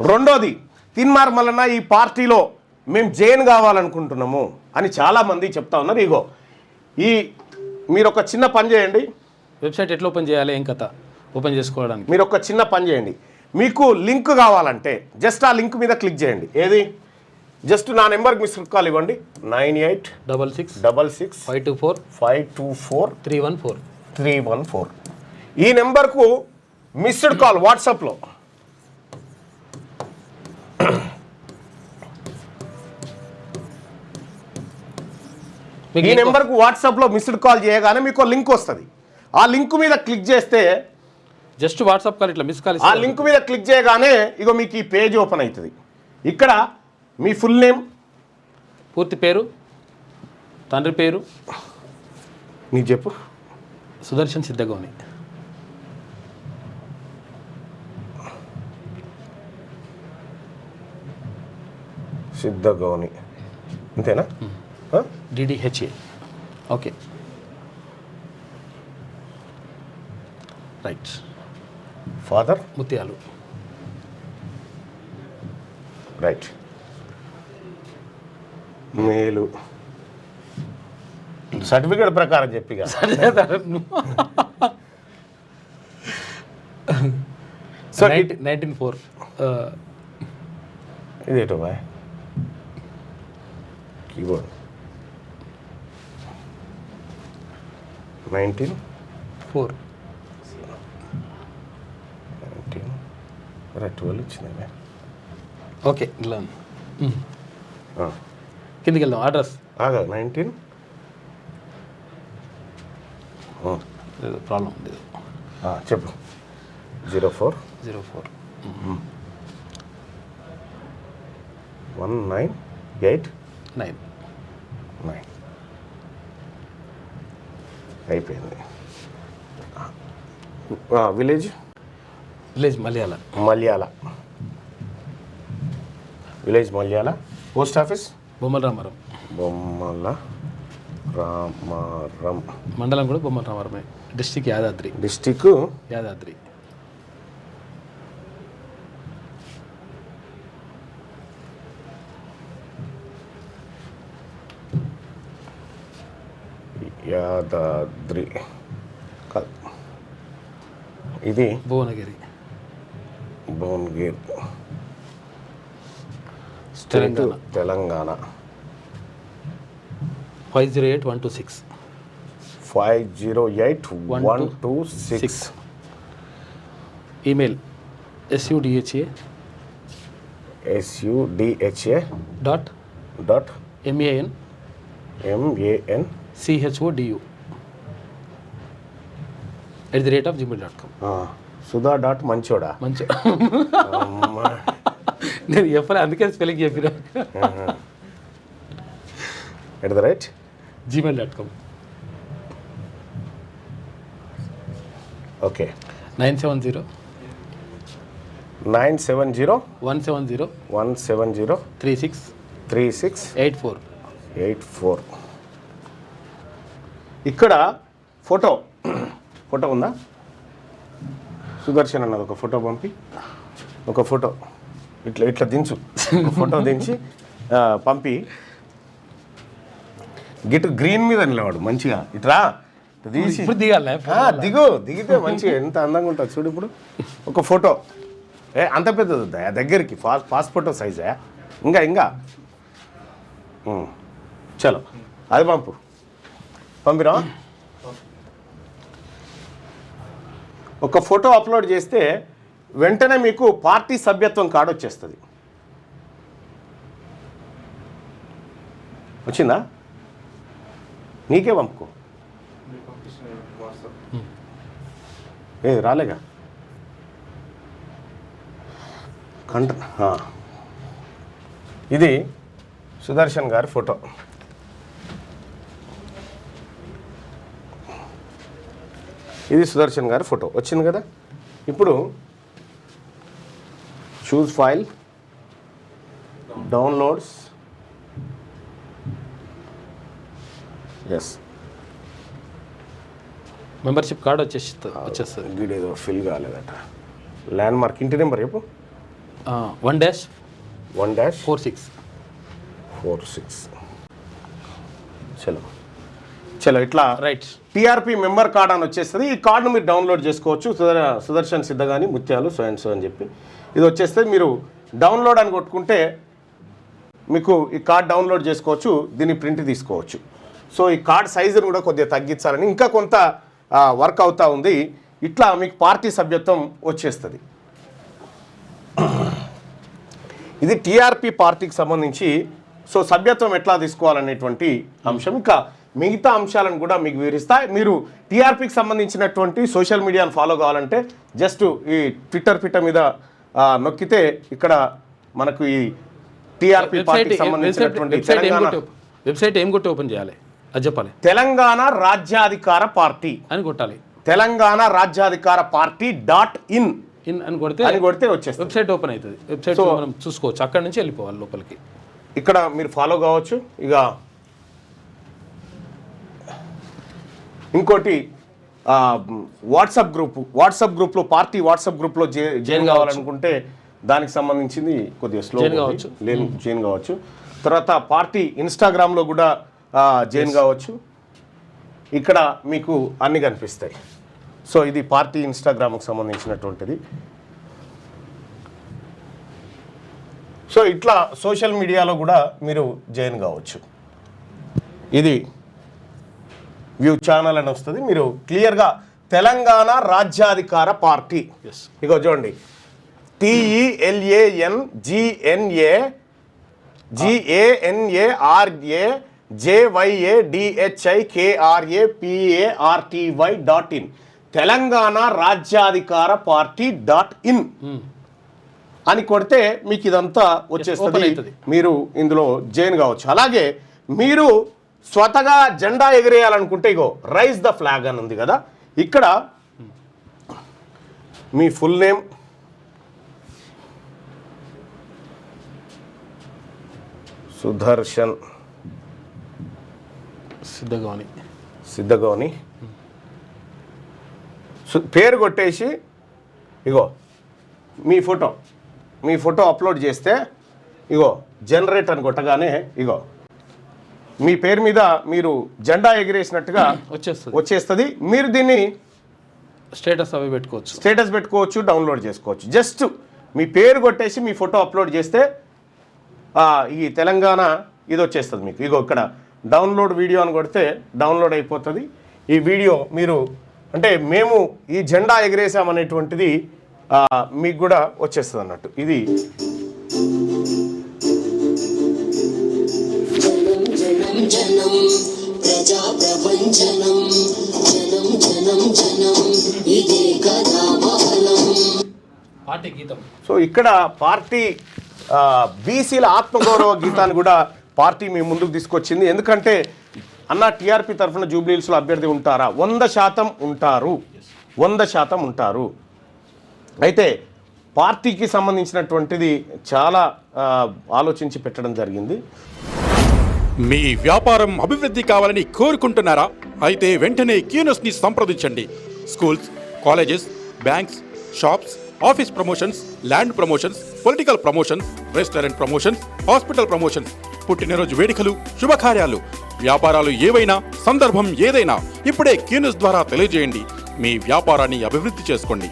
రెండోది తిన్మార్ మల్లన్న ఈ పార్టీలో మేము జైన్ కావాలనుకుంటున్నాము అని చాలామంది చెప్తా ఉన్నారు. ఇగో మీరు ఒక చిన్న పని చేయండి. వెబ్సైట్ ఎట్లా ఓపెన్ చేయాలి, ఏం కథ ఓపెన్ చేసుకోవడానికి మీరు ఒక చిన్న పని చేయండి. మీకు లింక్ కావాలంటే జస్ట్ ఆ లింక్ మీద క్లిక్ చేయండి. ఏది జస్ట్ నా నెంబర్కి మిస్డ్ కాల్ ఇవ్వండి. 9866 524 314. ఈ నెంబర్కు మిస్డ్ కాల్ వాట్సాప్లో. ఈ నెంబర్కు వాట్సాప్లో మిస్డ్ కాల్ చేయగానే మీకు లింక్ వస్తుంది. ఆ లింక్ మీద క్లిక్ చేస్తే జస్ట్ వాట్సాప్ కాల్ ఇట్లా మిస్ కాల్, ఆ లింక్ మీద క్లిక్ చేయగానే ఇగో మీకు ఈ పేజ్ ఓపెన్ అవుతుంది. ఇక్కడ మీ ఫుల్ నేమ్, పూర్తి పేరు, తండ్రి పేరు నీకు చెప్పు. సుదర్శన్ సిద్ధగౌని. సిద్ధగౌని అంతేనా? DDHA. Okay right. ఫాదర్ ముత్యాలు. రైట్. మేలు. సర్టిఫికేట్ ప్రకారం చెప్పిగా సో 1904. ఇదేటో బాయ్ కీబోర్డ్ 1904 12 ఇచ్చింది. ఓకే ఇలా కిందికి వెళ్దాం. అడ్రస్ 19 లేదు, ప్రాబ్లం లేదు. చెప్పు. 04 198 9 అయిపోయింది. విలేజ్ మలయాళ. విలేజ్ మలయాళ. పోస్ట్ ఆఫీస్ బొమ్మల రామారం. మండలం కూడా బొమ్మల రామారమే. డిస్టిక్ యాదాద్రి. యాదాద్రి కాదు, ఇది Bhuvanagiri. Telangana. 508126. 508126. Email SUDHA .MAN CHODU @gmail.com. Sudha dot మంచోడా. నేను చెప్పలే, అందుకే స్పెల్లింగ్ చెప్పిన. @gmail.com. ఓకే. 970 170 36 84. ఇక్కడ ఫోటో ఉందా? సుదర్శన్ అన్నది ఒక ఫోటో పంపి, ఒక ఫోటో ఇట్లా దించు. ఫోటో దించి పంపి. గ్రీన్ మీద నిలవాడు మంచిగా. ఇట్రా తీసి దిగితే మంచిగా ఎంత అందంగా ఉంటుంది చూడు. ఇప్పుడు ఒక ఫోటో అంత పెద్దది వద్దా దగ్గరికి, పాస్పోర్ట్ సైజా? ఇంకా చలో అది పంపిరా. ఒక ఫోటో అప్లోడ్ చేస్తే వెంటనే మీకు పార్టీ సభ్యత్వం కార్డు వచ్చేస్తుంది. వచ్చిందా? నీకే పంపుకో. రాలేగా ఇది సుదర్శన్ గారి ఫోటో. ఇది సుదర్శన్ గారి ఫోటో వచ్చింది కదా. ఇప్పుడు choose file, downloads. Yes, membership card వచ్చేస్తుంది. వీడేదో ఫిల్ కాలేదట. ల్యాండ్ మార్క్ ఇంటి నెంబర్ చెప్పు. 1-1-46 చలో చలో ఇట్లా రైట్. టీఆర్పీ మెంబర్ కార్డ్ అని వచ్చేస్తుంది. ఈ కార్డును మీరు డౌన్లోడ్ చేసుకోవచ్చు. సుదర్శన్ సిద్ధగాని ముత్యాలు సో అండ్ సో అని చెప్పి ఇది వచ్చేస్తే మీరు డౌన్లోడ్ అని కొట్టుకుంటే మీకు ఈ కార్డ్ డౌన్లోడ్ చేసుకోవచ్చు. దీన్ని ప్రింట్ తీసుకోవచ్చు. సో ఈ కార్డ్ సైజును కూడా కొద్దిగా తగ్గించాలని ఇంకా కొంత వర్క్ అవుతూ ఉంది. ఇట్లా మీకు పార్టీ సభ్యత్వం వచ్చేస్తుంది. ఇది టీఆర్పీ పార్టీకి సంబంధించి సో సభ్యత్వం ఎట్లా తీసుకోవాలనేటువంటి అంశం. ఇంకా మిగతా అంశాలను కూడా మీకు వివరిస్తా. మీరు టీఆర్పీకి సంబంధించినటువంటి సోషల్ మీడియాను ఫాలో కావాలంటే జస్ట్ ఈ ట్విట్టర్ మీద నొక్కితే ఇక్కడ మనకు ఈ టీఆర్పీ పార్టీకి సంబంధించినటువంటి వెబ్సైట్ ఏం కొట్టి ఓపెన్ చేయాలి అది చెప్పాలి. తెలంగాణ రాజ్యాధికార పార్టీ అని కొట్టాలి. తెలంగాణ రాజ్యాధికార పార్టీ .in అని కొడితే వచ్చేస్తుంది. వెబ్సైట్ ఓపెన్ అవుతుంది. వెబ్సైట్ మనం చూసుకోవచ్చు. అక్కడ నుంచి వెళ్ళిపోవాలి లోపలికి. ఇక్కడ మీరు ఫాలో కావచ్చు. ఇక ఇంకోటి వాట్సాప్ గ్రూప్లో పార్టీ వాట్సాప్ గ్రూప్లో జాయిన్ కావాలనుకుంటే దానికి సంబంధించింది కొద్దిగా స్లో జాయిన్ కావచ్చు. తర్వాత పార్టీ ఇన్స్టాగ్రామ్లో కూడా జాయిన్ కావచ్చు. ఇక్కడ మీకు అన్నీ కనిపిస్తాయి. సో ఇది పార్టీ ఇన్స్టాగ్రామ్కి సంబంధించినటువంటిది. సో ఇట్లా సోషల్ మీడియాలో కూడా మీరు జాయిన్ కావచ్చు. ఇది వ్యూ ఛానల్ అని వస్తుంది. మీరు క్లియర్గా తెలంగాణ రాజ్యాధికార పార్టీ ఇగో చూడండి. TELANGANAJYADHIKRAPARTY.in తెలంగాణ రాజ్యాధికార పార్టీ .in అని కొడితే మీకు ఇదంతా వచ్చేస్తుంది. మీరు ఇందులో జాయిన్ కావచ్చు. అలాగే మీరు స్వతగా జెండా ఎగిరేయాలనుకుంటే ఇగో రైజ్ ద ఫ్లాగ్ అని ఉంది కదా, ఇక్కడ మీ ఫుల్ నేమ్, సుదర్శన్ సిద్ధగౌని పేరు కొట్టేసి ఇగో మీ ఫోటో అప్లోడ్ చేస్తే ఇగో జనరేట్ అని కొట్టగానే ఇగో మీ పేరు మీద మీరు జెండా ఎగిరేసినట్టుగా వచ్చేస్తుంది. మీరు దీన్ని స్టేటస్ పెట్టుకోవచ్చు, డౌన్లోడ్ చేసుకోవచ్చు. జస్ట్ మీ పేరు కొట్టేసి మీ ఫోటో అప్లోడ్ చేస్తే ఈ తెలంగాణ ఇది వచ్చేస్తుంది మీకు. ఇగో ఇక్కడ డౌన్లోడ్ వీడియో అని కొడితే డౌన్లోడ్ అయిపోతుంది. ఈ వీడియో మీరు అంటే మేము ఈ జెండా ఎగిరేసామనేటువంటిది మీకు కూడా వచ్చేస్తుంది అన్నట్టు. ఇది సో ఇక్కడ పార్టీ బీసీల ఆత్మగౌరవ గీతాన్ని కూడా పార్టీ మీ ముందుకు తీసుకొచ్చింది. ఎందుకంటే అన్న టీఆర్పీ తరఫున జూబ్లీహిల్స్లో అభ్యర్థి ఉంటారా? 100% ఉంటారు. 100% ఉంటారు. అయితే పార్టీకి సంబంధించినటువంటిది చాలా ఆలోచించి పెట్టడం జరిగింది. మీ వ్యాపారం అభివృద్ధి కావాలని కోరుకుంటున్నారా? అయితే వెంటనే క్యూనస్ని సంప్రదించండి. Schools, colleges, banks, shops, office promotions, land promotions, political promotions, restaurant promotions, hospital promotions, పుట్టినరోజు వేడుకలు, శుభకార్యాలు, వ్యాపారాలు ఏవైనా, సందర్భం ఏదైనా ఇప్పుడే క్యూనస్ ద్వారా తెలియజేయండి. మీ వ్యాపారాన్ని అభివృద్ధి చేసుకోండి.